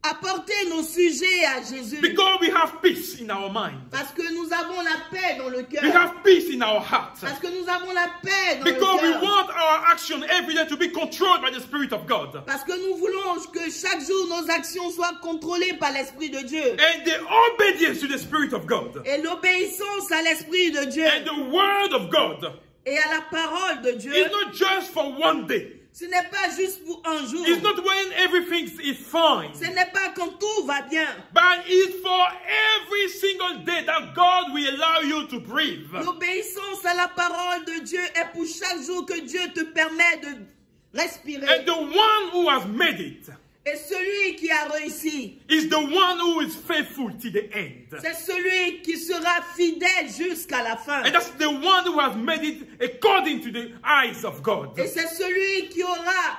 apporter nos sujets à Jésus. Because we have peace in our mind. Parce que nous avons la paix dans le We cœur. have peace in our heart. Parce que nous avons la paix dans Because we le cœur. want our action every day to be controlled by the Spirit of God. Parce que nous voulons que chaque jour nos actions soient contrôlées par l'Esprit de Dieu. And the obedience to the Spirit of God. Et l'obéissance à l'Esprit de Dieu And the Word of God et à la parole de Dieu, is not just for one day. ce n'est pas juste pour un jour. It's not when everything is fine. Ce n'est pas quand tout va bien. But it's for every single day that God will allow you to breathe. L'obéissance à la parole de Dieu est pour chaque jour que Dieu te permet de respirer. And the one who has made it Et celui qui a réussi, is the one who is faithful to the end. c'est celui qui sera fidèle jusqu'à la fin. And that's the one who has made it according to the eyes of God. Et c'est celui qui aura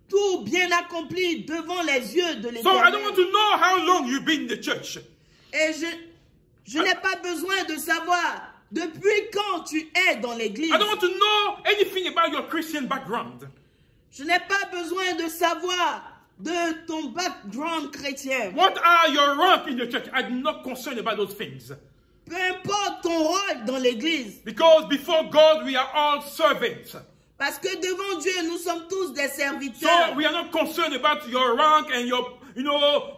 tout bien accompli devant les yeux de So I don't want l'Éternel. to know how long you've been in the church. Et je n'ai pas besoin de savoir depuis quand tu es dans l'église. I don't want to know anything about your Christian background. Je n'ai pas besoin de savoir de ton background chrétien. What are your rank in the church? I'm not concerned about those things. Peu importe ton rôle dans l'église. Because before God, we are all servants. Parce que devant Dieu, nous sommes tous des serviteurs. So we are not concerned about your rank and your,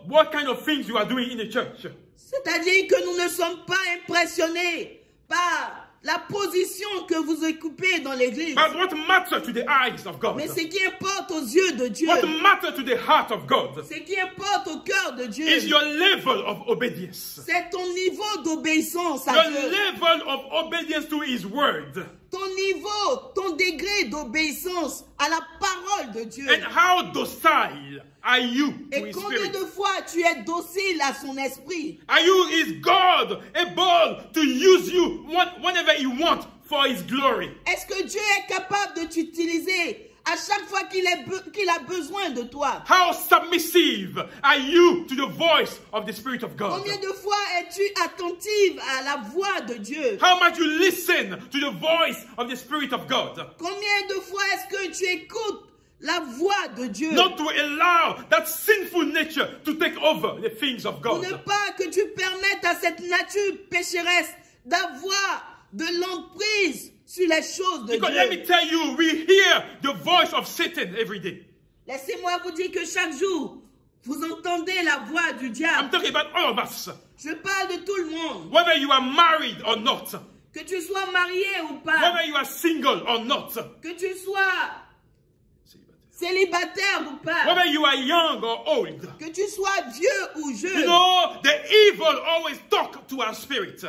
what kind of things you are doing in the church. C'est-à-dire que nous ne sommes pas impressionnés par la position que vous occupez dans l'église. But what matters to the eyes of God? Mais ce qui importe aux yeux de Dieu, What matters to the heart of God? ce qui importe au cœur de Dieu, Is your level of obedience. c'est ton niveau d'obéissance à Your Dieu. level of obedience to His word. Ton niveau, ton degré d'obéissance à la parole de Dieu. And how docile are you to Et His combien Spirit? de fois tu es docile à son esprit? Are you, is God able to use you whenever He wants for His glory? Est-ce que Dieu est capable de t'utiliser à chaque fois qu'il a besoin de toi? How submissive are you to the voice of the Spirit of God? Combien de fois es-tu attentive à la voix de Dieu? How much you listen to the voice of the Spirit of God? Combien de fois est-ce que tu écoutes la voix de Dieu? Not to allow that sinful nature to take over the things of Pour God. ne pas que tu permettes à cette nature pécheresse d'avoir de l'emprise sur les choses de Because let me Dieu. tell you, we hear the voice of Satan every day. Laissez-moi vous dire que chaque jour, vous entendez la voix du I'm diable. talking about all of us. Je parle de tout le monde. Whether you are married or not, Que tu sois marié ou pas, whether you are single or not, que tu sois célibataire ou pas, whether you are young or old, que tu sois vieux ou you jeune, know, the evil always talk to our spirit.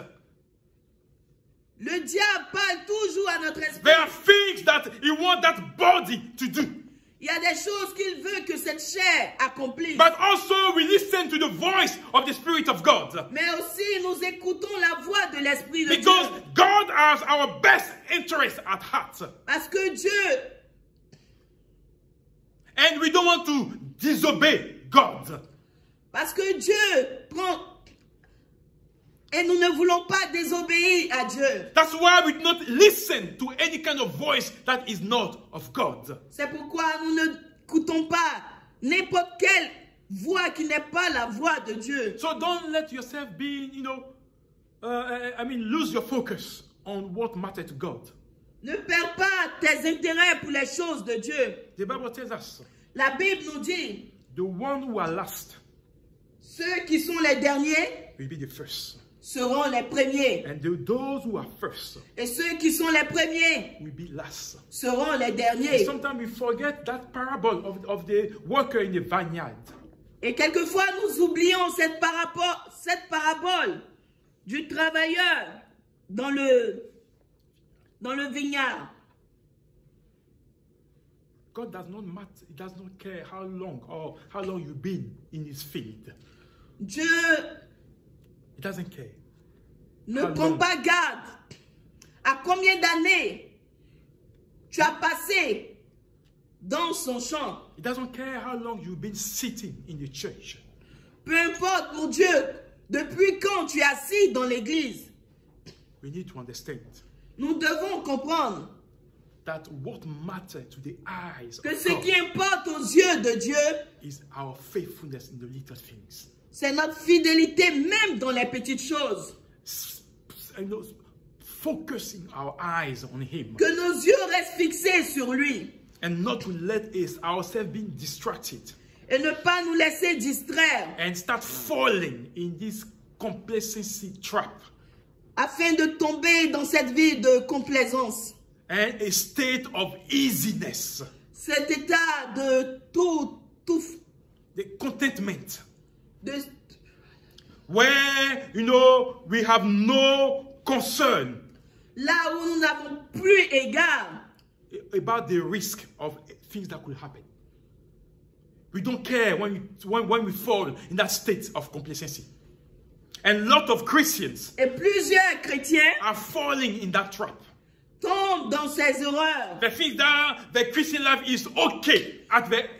le diable parle toujours à notre esprit. There are things that he wants that body to do. Il y a des choses qu'il veut que cette chair accomplisse. But also we listen to the voice of the Spirit of God. Mais aussi, nous écoutons la voix de l'Esprit de Because Dieu. God has our best interest at heart. Parce que Dieu, And we don't want to disobey God. parce que Dieu prend... Et nous ne voulons pas désobéir à Dieu. That's why we do not listen to any kind of voice that is not of God. C'est pourquoi nous n'écoutons pas n'importe quelle voix qui n'est pas la voix de Dieu. So don't let yourself be, lose your focus on what matters to God. Ne perds pas tes intérêts pour les choses de Dieu. The Bible tells us, La Bible nous dit, the one who are last ceux qui sont les derniers will be the first. seront les premiers. And those who are first Et ceux qui sont les premiers will be last. seront les And derniers. sometimes we forget that parable of the worker in the vineyard. Et quelquefois, nous oublions cette parabole du travailleur dans le vignard. God does not matter, He does not care how long you've been in His field. Dieu He doesn't care. ne How prend long? pas garde à combien d'années tu as passé dans son champ. He doesn't care how long you've been sitting in the church. Peu importe, mon Dieu, depuis quand tu es assis dans l'église. We need to understand Nous devons comprendre that what matters to the eyes que of ce God qui importe aux yeux de Dieu, is our faithfulness in the little things. c'est notre fidélité même dans les petites choses. Focusing our eyes on Him Que nos yeux restent fixés sur lui and not to let ourselves be distracted et ne pas nous laisser distraire and start falling in this complacency trap afin de tomber dans cette vie de complaisance. and a state of easiness, Cet état de tout the contentment, de, where, we have no concern là où nous n'avons plus égard about the risk of things that could happen. We don't care when we fall in that state of complacency. And a lot of Christians et plusieurs chrétiens are falling in that trap. tombent dans ces erreurs. They think that the Christian life is okay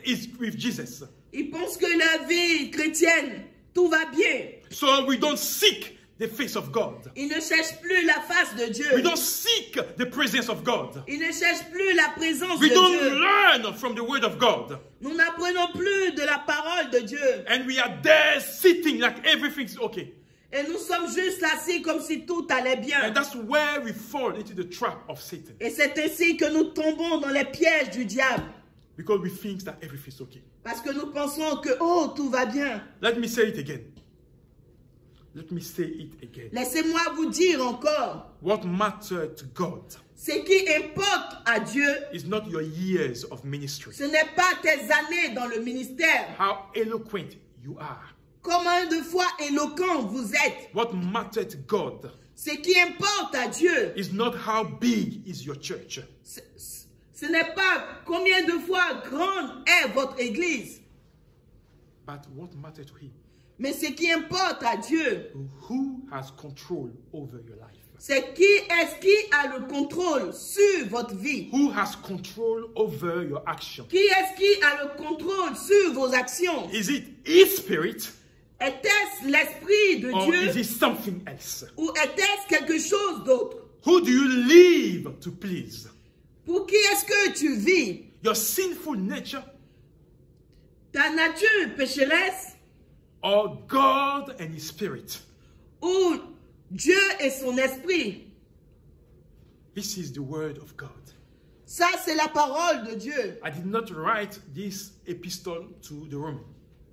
is with Jesus. Ils pensent que la vie chrétienne, tout va bien. So we don't seek the face of God. Ils ne cherchent plus la face de Dieu. We don't seek the presence of God. Ils ne cherchent plus la présence We de don't Dieu. learn from the word of God. Nous n'apprenons plus de la parole de Dieu. And we are there sitting like everything's okay. Et nous sommes juste assis comme si tout allait bien. And that's where we fall into the trap of Satan. Et c'est ainsi que nous tombons dans les pièges du diable. Because we think that everything's okay. Parce que nous pensons que, oh, tout va bien. Let me say it again. Let me say it again. Laissez-moi vous dire encore. What matters to God Ce qui importe à Dieu, is not your years of ministry. ce n'est pas tes années dans le ministère. How eloquent you are. Combien de fois éloquent vous êtes. What matters to God Ce qui importe à Dieu, is not how big is your church. ce n'est pas combien de fois grande est votre église. But what matters to Him? Mais ce qui importe à Dieu, Who has control over your life? c'est qui est-ce qui a le contrôle sur votre vie. Who has control over your action? Qui est-ce qui a le contrôle sur vos actions? Is it His Spirit Est-ce l'Esprit de or is Dieu it something else? ou est-ce quelque chose d'autre? Who do you live to please? Pour qui est-ce que tu vis? Your sinful nature Ta nature pécheresse or God and His Spirit? ou Dieu et son esprit? This is the word of God. Ça, c'est la parole de Dieu. I did not write this epistle to the Romans.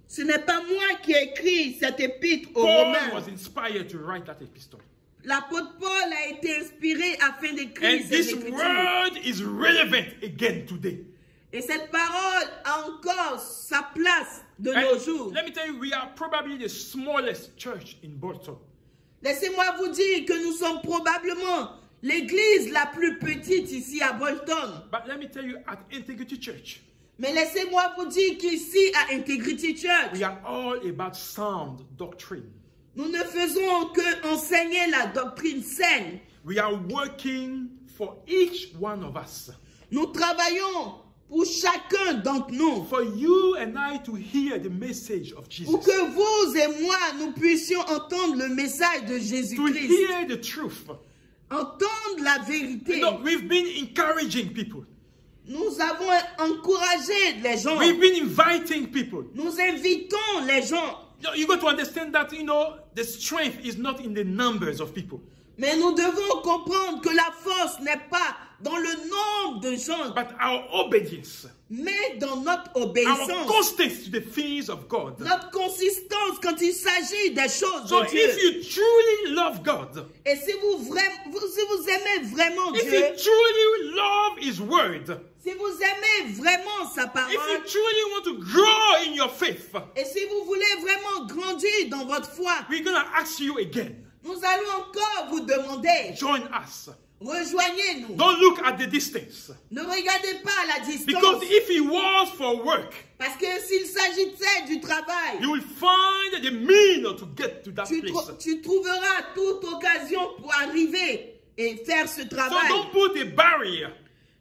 Ce n'est pas moi qui ai écrit cette épître aux Paul Romains. was inspired to write that epistle. L'apôtre Paul a été inspiré afin d'écrire And ces this écritures. word is relevant again today. Et cette parole a encore sa place de And nos jours. let me tell you, we are probably the smallest church in Bolton. Laissez-moi vous dire que nous sommes probablement l'église la plus petite ici à Bolton. But let me tell you, at Integrity Church, Mais laissez-moi vous dire qu'ici à Integrity Church, we are all about sound doctrine. nous ne faisons que enseigner la doctrine saine. We are working for each one of us. Nous travaillons pour chacun d'entre nous. For you and I to hear the message of Jesus. Pour que vous et moi, nous puissions entendre le message de To Jésus-Christ. hear the truth. Entendre la vérité. You know, we've been encouraging people. Nous avons encouragé les gens. We've been inviting people. Nous invitons les gens. You got to understand that, the strength is not in the numbers of people. Mais nous devons comprendre que la force n'est pas dans le nombre de gens, But our obedience, mais dans notre our obéissance, constancy to the things of God. notre consistance quand il s'agit des choses So de if Dieu. you truly love God, Et si vous aimez vraiment if Dieu, you truly love His word, si vous aimez vraiment sa if parole, you truly want to grow in your faith, et si vous voulez vraiment grandir dans votre foi, we're going to ask you again, nous allons encore vous demander, join us. rejoignez-nous. Don't look at the distance. Ne regardez pas la distance. Because if it was for work, Parce que s'il s'agissait du travail, you will find the means to get to that place. tu trouveras toute occasion pour arriver et faire ce So travail. don't put a barrier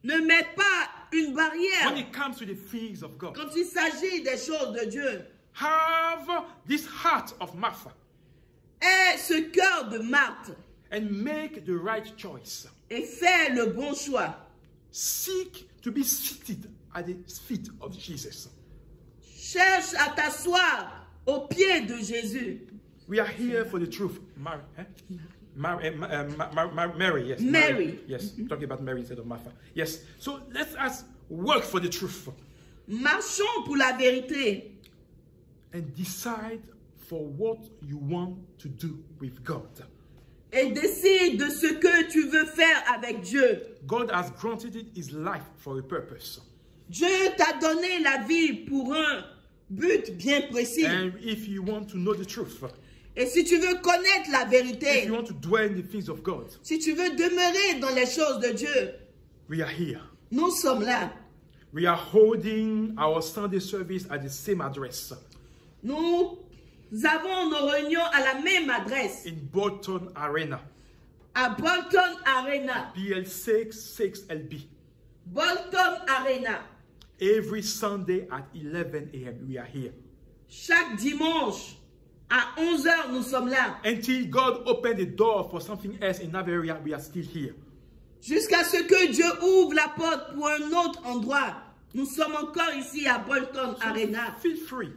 Ne mets pas une when barrière it comes to the things of God. quand il s'agit des choses de Dieu. Have this heart of Martha Aie ce cœur de Marthe and make the right choice. et fais le bon choix. Seek to be seated at the feet of Jesus. Cherche à t'asseoir aux pieds de Jésus. We are here for the truth. Mary, yes. Mary. Yes, talking about Mary instead of Martha. Yes. So let us work for the truth Marchons pour la vérité and decide for what you want to do with God. et décide de ce que tu veux faire avec Dieu. God has granted it His life for a purpose. Dieu t'a donné la vie pour un but bien précis. And if you want to know the truth, Et si tu veux connaître la if vérité, you want to dwell in the things of God, si tu veux demeurer dans les choses de Dieu, we are here. nous sommes là. We are holding our Sunday service at the same address Nous avons nos réunions à la même adresse, in Bolton Arena, à Bolton Arena. BL6 6LB. Bolton Arena. Every Sunday at 11 a.m. we are here. Chaque dimanche À 11 heures, nous sommes là. Until God opened the door for something else in that area, we are still here. Jusqu'à ce que Dieu ouvre la porte pour un autre endroit. Nous sommes encore ici à Bolton Arena. Feel free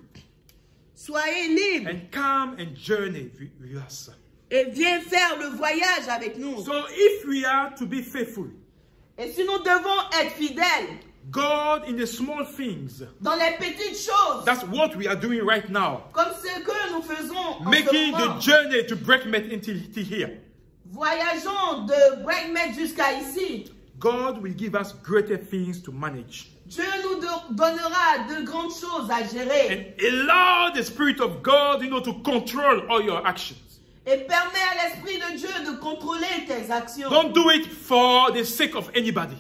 Soyez libres and come and journey with us. et viens faire le voyage avec nous. So if we are to be faithful, Et si nous devons être fidèles God in the small things, dans les petites choses, that's what we are doing right now. comme ce que nous faisons en Making ce moment, the journey to Breakmet until here. voyageons de Breakmet jusqu'à ici. God will give us greater things to manage. Dieu nous donnera de grandes choses à gérer And allow the Spirit of God, to control all your actions. et permet à l'Esprit de Dieu de contrôler tes actions. Don't do it for the sake of anybody,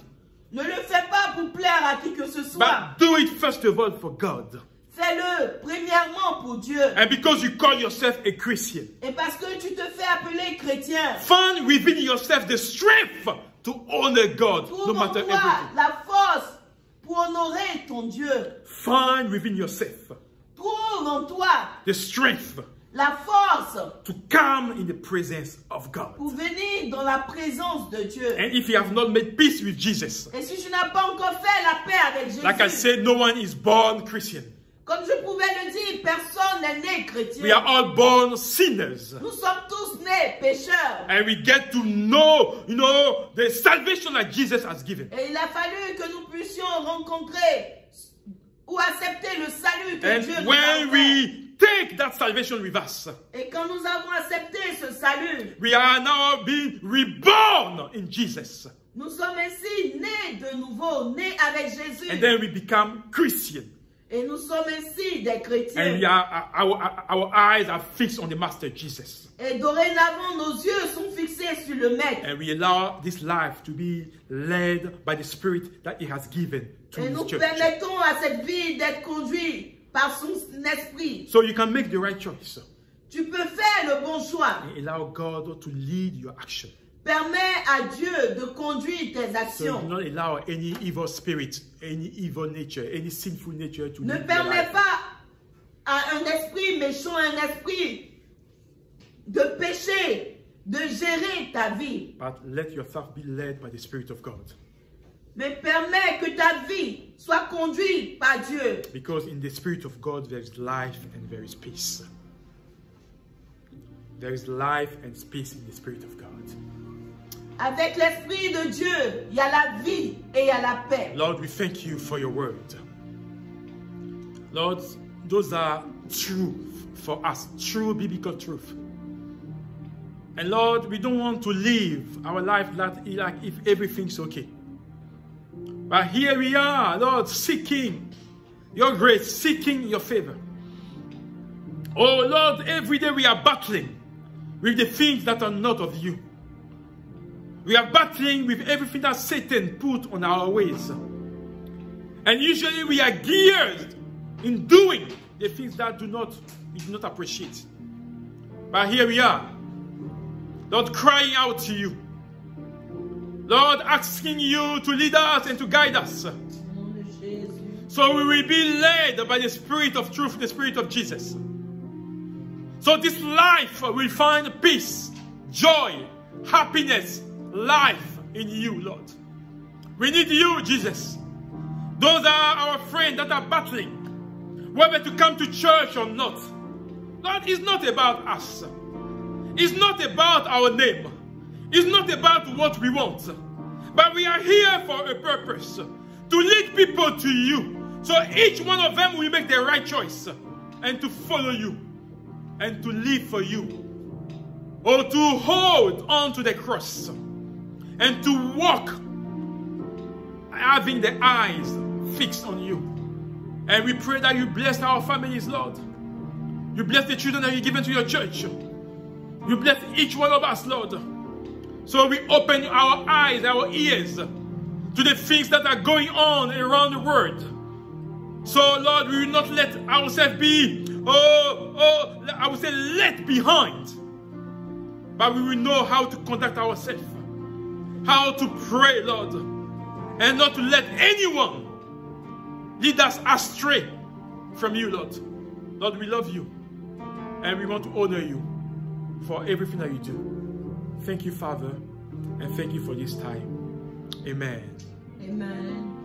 Ne le fais pas pour plaire à qui que ce soit. but do it first of all for God. Fais-le premièrement pour Dieu. And because you call yourself a Christian, Et parce que tu te fais appeler chrétien, find within yourself the strength to honor God no trouve en matter toi everything. la force pour honorer ton Dieu. Find within yourself Trouve en toi the strength la force to come in the presence of God. pour venir dans la présence de Dieu. And if you have not made peace with Jesus, Et si tu n'as pas encore fait la paix avec Jésus, like I said, no one is born Christian. comme je pouvais le dire, personne n'est né chrétien. We are all born sinners. Nous sommes tous nés pécheurs. And we get to know, the salvation that Jesus has given. Et il a fallu que nous puissions rencontrer ou accepter le salut que Dieu And nous a when offert. we take that salvation with us, Et quand nous avons accepté ce salut, we are now being reborn in Jesus. nous sommes ainsi nés de nouveau, nés avec Jésus. And then we become Christian. Et nous sommes ainsi des chrétiens. And our eyes are fixed on the Master Jesus. Et dorénavant, nos yeux sont fixés sur le Maître. And we allow this life to be led by the Spirit that He has given to Et His nous church. permettons à cette vie d'être conduite par son esprit. So you can make the right choice. Tu peux faire le bon choix. And allow God to lead your action. Permets à Dieu de conduire tes So actions. do not allow any evil spirit, any evil nature, any sinful nature to Ne lead your permets life. pas à un esprit méchant, un esprit de péché, de gérer ta vie. But let yourself be led by the Spirit of God. Mais permets que ta vie soit conduite par Dieu. Because in the Spirit of God there is life and there is peace. There is life and peace in the Spirit of God. Avec l'Esprit de Dieu, il y a la vie et il y a la paix. Lord, we thank you for your word. Lord, those are truth for us, true biblical truth. And Lord, we don't want to live our life like if everything's okay. But here we are, Lord, seeking your grace, seeking your favor. Oh Lord, every day we are battling with the things that are not of you. We are battling with everything that Satan put on our ways. And usually we are geared in doing the things that we do not appreciate. But here we are, Lord, crying out to you. Lord, asking you to lead us and to guide us. So we will be led by the Spirit of truth, the Spirit of Jesus. So this life will find peace, joy, happiness, life in you, Lord. We need you, Jesus. Those are our friends that are battling, whether to come to church or not. Lord, it's not about us. It's not about our name. It's not about what we want. But we are here for a purpose, to lead people to you. So each one of them will make the right choice and to follow you and to live for you. Or to hold on to the cross and to walk having the eyes fixed on you. And we pray that you bless our families, Lord. You bless the children that you given to your church. You bless each one of us, Lord. So we open our eyes, our ears to the things that are going on around the world. So, Lord, we will not let ourselves be, I would say, left behind. But we will know how to conduct ourselves, how to pray, Lord, and not to let anyone lead us astray from you, Lord. Lord, we love you. And we want to honor you for everything that you do. Thank you, Father, and thank you for this time. Amen. Amen.